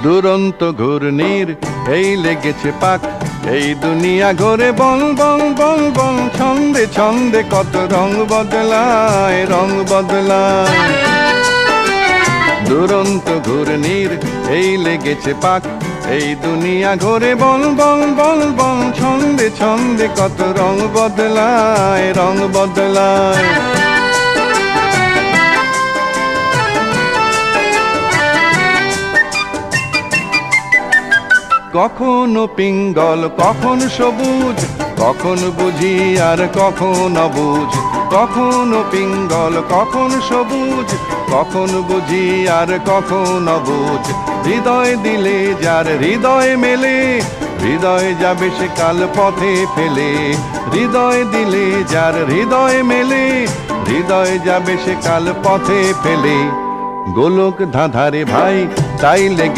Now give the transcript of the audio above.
দুরন্ত ঘূর্ণির এই লেগেছে পাক, এই দুনিয়া ঘোরে বল বল বল বল, ছন্দে ছন্দে কত রং বদলায়, রং বদলায়। দুরন্ত ঘূর্ণির এই লেগেছে পাক, এই দুনিয়া ঘোরে বল বল বল বল, ছন্দে ছন্দে কত রং বদলায়, রং বদলায়। কখনো পিঙ্গল কখন সবুজ, কখন বুঝি আর কখন অবুঝ, কখনো পিঙ্গল কখন সবুজ, কখন বুঝি আর কখন অবুঝ। হৃদয় দিলে যার হৃদয় মেলে, হৃদয় যাবে সে কাল পথে ফেলে। হৃদয় দিলে যার হৃদয় মেলে, হৃদয় যাবে সে কাল পথে ফেলে। গোলক ধাঁধারে ভাই তাই লেগে